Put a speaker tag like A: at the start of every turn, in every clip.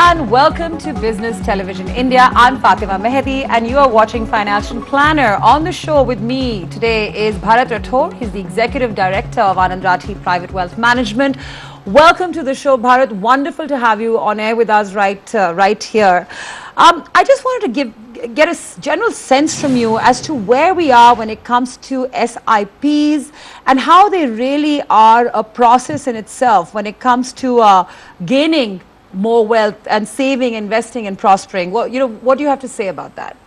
A: and welcome to Business Television India. I'm Fatima Mahdi and you are watching Financial Planner. On the show with me today is Bharat Rathore. He's the Executive Director of Anand Rathi Private Wealth Management. Welcome to the show, Bharat. Wonderful to have you on air with us right here. I just wanted to get a general sense from you as to where we are when it comes to SIPs and how they really are a process in itself when it comes to gaining more wealth and saving, investing and prospering. Well, what do you have to say about that?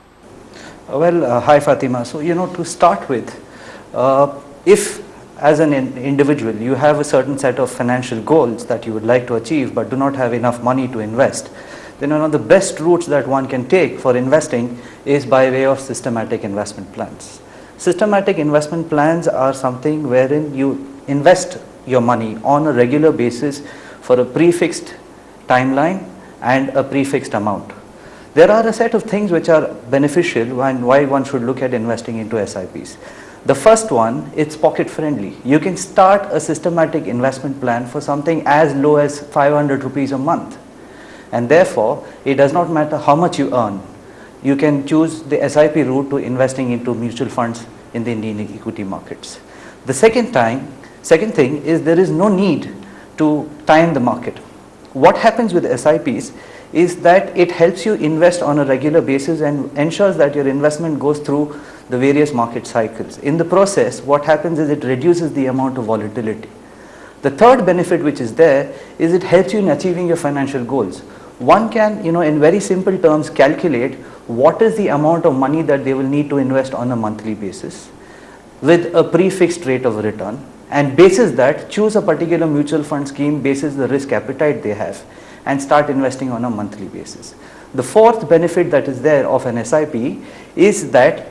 B: Hi Fatima. So, to start with, if as an individual you have a certain set of financial goals that you would like to achieve but do not have enough money to invest, then one of the best routes that one can take for investing is by way of systematic investment plans. Systematic investment plans are something wherein you invest your money on a regular basis for a prefixed timeline and a prefixed amount. There are a set of things which are beneficial and why one should look at investing into SIPs. The first one, it's pocket friendly. You can start a systematic investment plan for something as low as 500 rupees a month. And therefore, it does not matter how much you earn. You can choose the SIP route to investing into mutual funds in the Indian equity markets. The second thing is there is no need to time the market. What happens with SIPs is that it helps you invest on a regular basis and ensures that your investment goes through the various market cycles. In the process, what happens is it reduces the amount of volatility. The third benefit which is there is it helps you in achieving your financial goals. One can, in very simple terms, calculate what is the amount of money that they will need to invest on a monthly basis with a prefixed rate of return, and basis that choose a particular mutual fund scheme basis the risk appetite they have and start investing on a monthly basis. The fourth benefit that is there of an SIP is that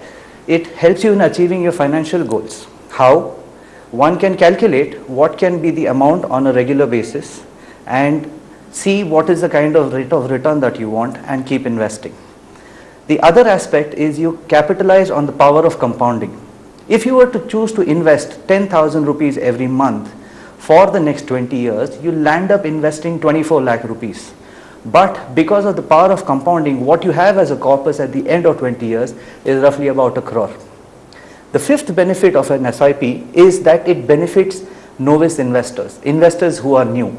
B: it helps you in achieving your financial goals. How? One can calculate what can be the amount on a regular basis and see what is the kind of rate of return that you want and keep investing. The other aspect is you capitalize on the power of compounding. If you were to choose to invest 10,000 rupees every month for the next 20 years, you land up investing 24 lakh rupees. But because of the power of compounding, what you have as a corpus at the end of 20 years is roughly about 1 crore. The fifth benefit of an SIP is that it benefits novice investors who are new.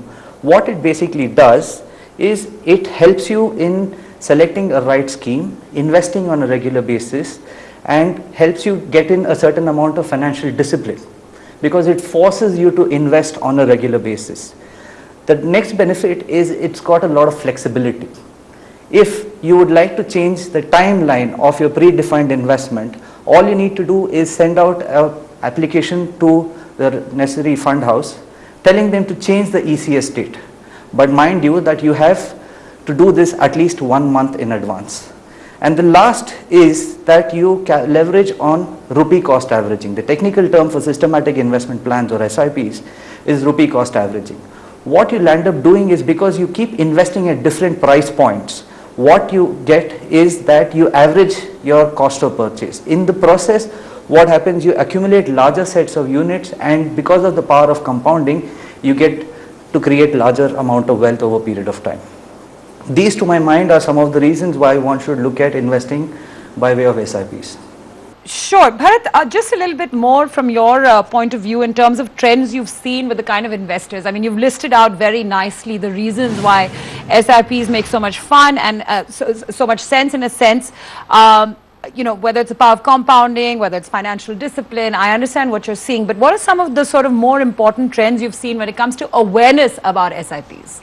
B: What it basically does is it helps you in selecting a right scheme, investing on a regular basis, and helps you get in a certain amount of financial discipline because it forces you to invest on a regular basis. The next benefit is it's got a lot of flexibility. If you would like to change the timeline of your predefined investment, all you need to do is send out an application to the necessary fund house telling them to change the ECS date. But mind you that you have to do this at least 1 month in advance. And the last is that you leverage on Rupee cost averaging. The technical term for systematic investment plans or SIPs is Rupee cost averaging. What you'll end up doing is because you keep investing at different price points, what you get is that you average your cost of purchase. In the process, what happens, you accumulate larger sets of units, and because of the power of compounding, you get to create larger amount of wealth over a period of time. These, to my mind, are some of the reasons why one should look at investing by way of SIPs.
A: Sure. Bharat, just a little bit more from your point of view in terms of trends you've seen with the kind of investors. I mean, you've listed out very nicely the reasons why SIPs make so much fun and so much sense in a sense. Whether it's the power of compounding, whether it's financial discipline, I understand what you're seeing. But what are some of the sort of more important trends you've seen when it comes to awareness about SIPs?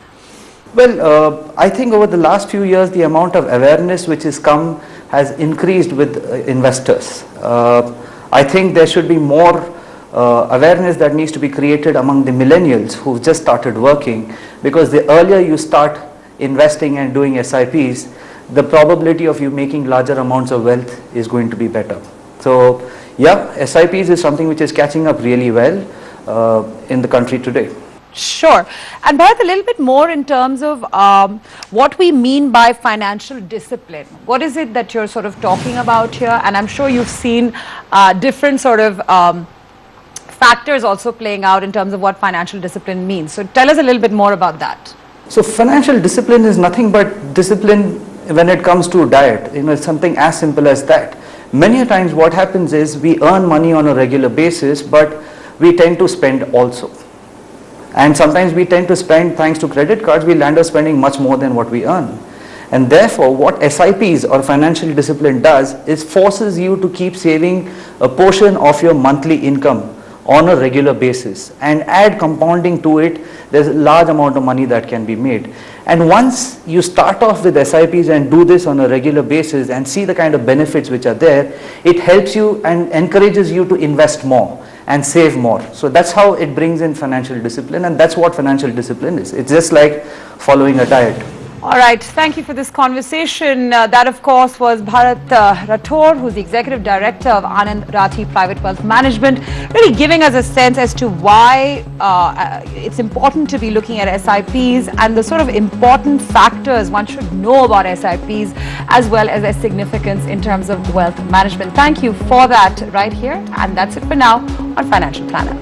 B: Well, I think over the last few years, the amount of awareness which has increased with investors. I think there should be more awareness that needs to be created among the millennials who've just started working, because the earlier you start investing and doing SIPs, the probability of you making larger amounts of wealth is going to be better. So yeah, SIPs is something which is catching up really well in the country today.
A: Sure. And Bharat, a little bit more in terms of what we mean by financial discipline. What is it that you're sort of talking about here? And I'm sure you've seen different sort of factors also playing out in terms of what financial discipline means. So tell us a little bit more about that.
B: So financial discipline is nothing but discipline when it comes to diet. It's something as simple as that. Many a times what happens is we earn money on a regular basis, but we tend to spend also. And sometimes we tend to spend, thanks to credit cards, we'll end up spending much more than what we earn. And therefore, what SIPs or financial discipline does is forces you to keep saving a portion of your monthly income on a regular basis, and add compounding to it. There's a large amount of money that can be made. And once you start off with SIPs and do this on a regular basis and see the kind of benefits which are there, it helps you and encourages you to invest more and save more. So that's how it brings in financial discipline, and that's what financial discipline is. It's just like following a diet.
A: All right, thank you for this conversation. That, of course, was Bharat Rathore, who's the Executive Director of Anand Rathi Private Wealth Management, really giving us a sense as to why it's important to be looking at SIPs and the sort of important factors one should know about SIPs, as well as their significance in terms of wealth management. Thank you for that right here. And that's it for now on Financial Planner.